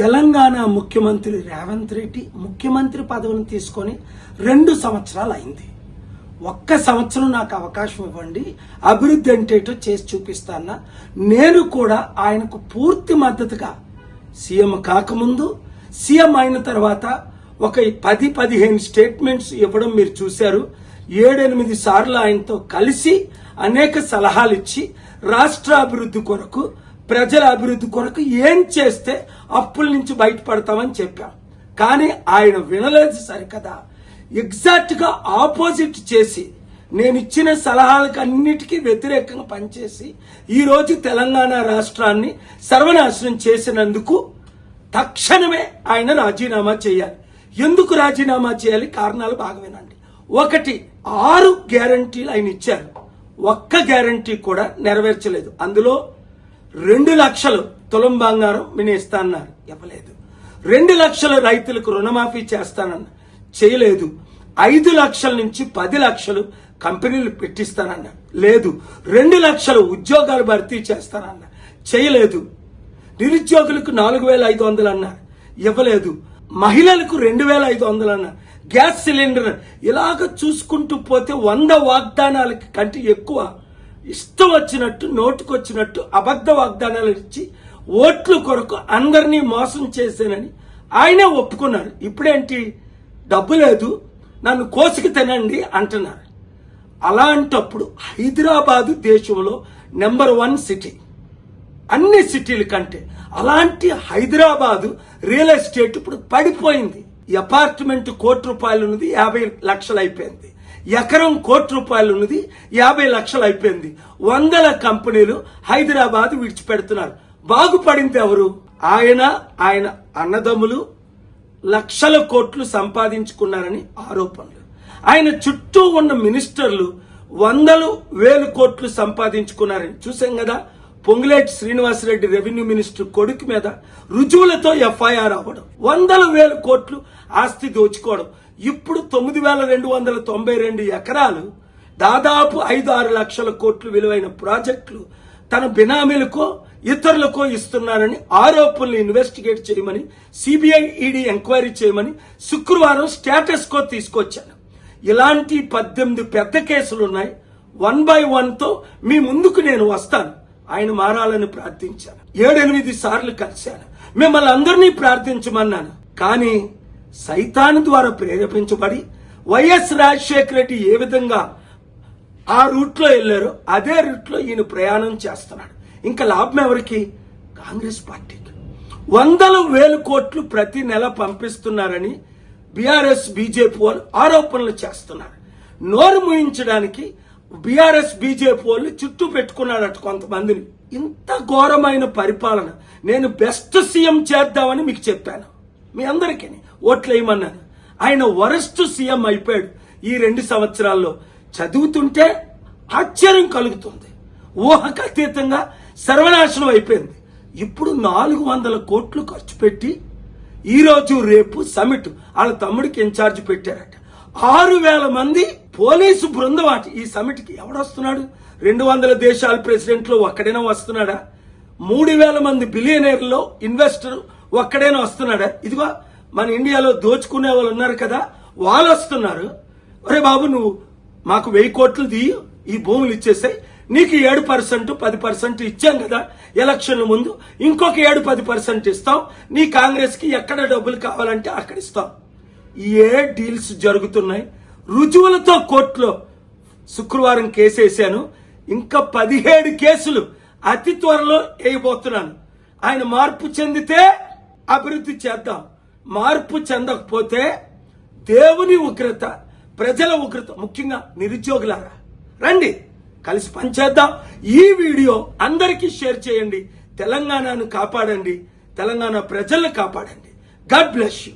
తెలంగాణ ముఖ్యమంత్రి రేవంత్ రెడ్డి ముఖ్యమంత్రి పదవిని తీసుకొని 2 సంవత్సరాలు అయింది. ఒక్క సంవత్సరం నాకు అవకాశం ఇవ్వండి, అభివృద్ధి అంటేటో చేసి చూపిస్తానా. నేను కూడా ఆయనకు పూర్తి మద్దతుగా సీఎం కాకముందు, సీఎం అయిన తర్వాత ఒక 10-15 స్టేట్మెంట్స్ ఇవ్వడం మీరు చూశారు. 7-8 సార్లు ఆయనతో కలిసి అనేక సలహాలు ఇచ్చి రాష్ట్ర అభివృద్ధి కొరకు, ప్రజల అభివృద్ధి కొరకు ఏం చేస్తే అప్పుల నుంచి బయటపడతామని చెప్పాం. కానీ ఆయన వినలేదు సరికదా, ఎగ్జాక్ట్ గా ఆపోజిట్ చేసి నేను ఇచ్చిన సలహాలకు అన్నిటికీ వ్యతిరేకంగా పనిచేసి ఈ రోజు తెలంగాణ రాష్ట్రాన్ని సర్వనాశనం చేసినందుకు తక్షణమే ఆయన రాజీనామా చేయాలి. ఎందుకు రాజీనామా చేయాలి? కారణాలు బాగా వినండి. 1, 6 గ్యారంటీలు ఆయన ఇచ్చారు, ఒక్క గ్యారంటీ కూడా నెరవేర్చలేదు. అందులో 2 లక్షలు తులం బంగారం వినేస్తాన్నారు, ఇవ్వలేదు. 2 లక్షల రైతులకు రుణమాఫీ చేస్తానన్న, చేయలేదు. 5 లక్షల నుంచి 10 లక్షలు కంపెనీలు పెట్టిస్తానన్న, లేదు. 2 లక్షల ఉద్యోగాలు భర్తీ చేస్తానన్న, చేయలేదు. నిరుద్యోగులకు 4,500 అన్నారు, ఇవ్వలేదు. మహిళలకు 2,500 అన్నారు. గ్యాస్ సిలిండర్ ఇలాగ చూసుకుంటూ పోతే 100 వాగ్దానాలకి కంటే ఎక్కువ ఇష్టం వచ్చినట్టు, నోటుకొచ్చినట్టు అబద్ధ వాగ్దానాలు ఇచ్చి ఓట్ల కొరకు అందరినీ మోసం చేశానని ఆయనే ఒప్పుకున్నారు. ఇప్పుడేంటి, డబ్బు లేదు, నన్ను కోసికి తినండి అంటున్నారు. అలాంటప్పుడు హైదరాబాదు దేశంలో నెంబర్ 1 సిటీ, అన్ని సిటీల కంటే. అలాంటి హైదరాబాదు రియల్ ఎస్టేట్ ఇప్పుడు పడిపోయింది. అపార్ట్మెంట్ ₹1,00,000 ఉన్నది 50 లక్షలు అయిపోయింది. ఎకరం ₹1,00,000 ఉన్నది 50 లక్షలు అయిపోయింది. 100 కంపెనీలు హైదరాబాద్ విడిచిపెడుతున్నారు. బాగుపడింది ఎవరు? ఆయన అన్నదమ్ములు లక్షల కోట్లు సంపాదించుకున్నారని ఆరోపణలు. ఆయన చుట్టూ ఉన్న మినిస్టర్లు 100,000 కోట్లు సంపాదించుకున్నారని చూసాం కదా. పొంగులేటి శ్రీనివాసరెడ్డి రెవెన్యూ మినిస్టర్ కొడుకు మీద రుజువులతో ఎఫ్ఐఆర్ అవ్వడం, 100,000 కోట్లు ఆస్తి దోచుకోవడం. ఇప్పుడు 9,292 ఎకరాలు, దాదాపు 5-6 లక్షల కోట్లు విలువైన ప్రాజెక్టులు తన బినామీలకో ఇతరులకో ఇస్తున్నారని ఆరోపణలు ఇన్వెస్టిగేట్ చేయమని, సిబిఐ ఈడీ ఎంక్వైరీ చేయమని శుక్రవారం స్టేటస్ కో తీసుకొచ్చాను. ఇలాంటి 18 పెద్ద కేసులున్నాయి. 1 by 1తో మీ ముందుకు నేను వస్తాను. ఆయన మారాలని ప్రార్థించాను. 7-8 సార్లు కలిశాను. మిమ్మల్ని అందరినీ ప్రార్థించమన్నాను. కానీ సైతాను ద్వారా ప్రేరేపించబడి వైఎస్ రాజశేఖర రెడ్డి ఏ విధంగా ఆ రూట్లో వెళ్లారో అదే రూట్లో ఈయన ప్రయాణం చేస్తున్నాడు. ఇంకా లాభం ఎవరికి? కాంగ్రెస్ పార్టీకి. 100,000 కోట్లు ప్రతి నెల పంపిస్తున్నారని బీఆర్ఎస్ బీజేపీ వాళ్ళు ఆరోపణలు చేస్తున్నారు. నోరు మూయించడానికి బీఆర్ఎస్ బీజేపీ వాళ్ళు చుట్టూ పెట్టుకున్నాడట కొంతమందిని. ఇంత ఘోరమైన పరిపాలన. నేను బెస్ట్ సీఎం చేద్దామని మీకు చెప్పాను, మీ అందరికీ ఓట్లేయమన్నాను. ఆయన వరస్ట్ సీఎం అయిపోయాడు ఈ 2 సంవత్సరాల్లో. చదువుతుంటే ఆశ్చర్యం కలుగుతుంది. ఊహకు అతీతంగా సర్వనాశనం అయిపోయింది. ఇప్పుడు 400 కోట్లు ఖర్చు పెట్టి ఈరోజు రేపు సమిట్ వాళ్ళ తమ్ముడికి ఇన్ఛార్జ్ పెట్టారట. 6,000 మంది పోలీసు బృందం అట ఈ సమిట్ కి. ఎవడొస్తున్నాడు? 200 దేశాల ప్రెసిడెంట్లు ఒక్కడైనా వస్తున్నాడా? 3,000 మంది బిలియనీర్లో ఇన్వెస్టర్ ఒక్కడైనా వస్తున్నాడా? ఇదిగో మన ఇండియాలో దోచుకునే వాళ్ళు ఉన్నారు కదా, వాళ్ళు వస్తున్నారు. ఒరే బాబు, నువ్వు మాకు 1000 కోట్లు తీయి, ఈ భూములు ఇచ్చేసాయి, నీకు 7% 10% ఇచ్చాం కదా ఎలక్షన్ల ముందు, ఇంకొక 7-10% ఇస్తాం, నీ కాంగ్రెస్ కి ఎక్కడ డబ్బులు కావాలంటే అక్కడ ఇస్తాం. ఏ డీల్స్ జరుగుతున్నాయి? రుజువులతో కోర్టులో శుక్రవారం కేసేశాను. ఇంకా 17 కేసులు అతి త్వరలో వేయబోతున్నాను. ఆయన మార్పు చెందితే అభివృద్ధి చేద్దాం, మార్పు చెందకపోతే దేవుని ఉగ్రత, ప్రజల ఉగ్రత, ముఖ్యంగా నిరుద్యోగులారా రండి కలిసి పనిచేద్దాం. ఈ వీడియో అందరికీ షేర్ చేయండి. తెలంగాణను కాపాడండి, తెలంగాణ ప్రజలను కాపాడండి. God bless you.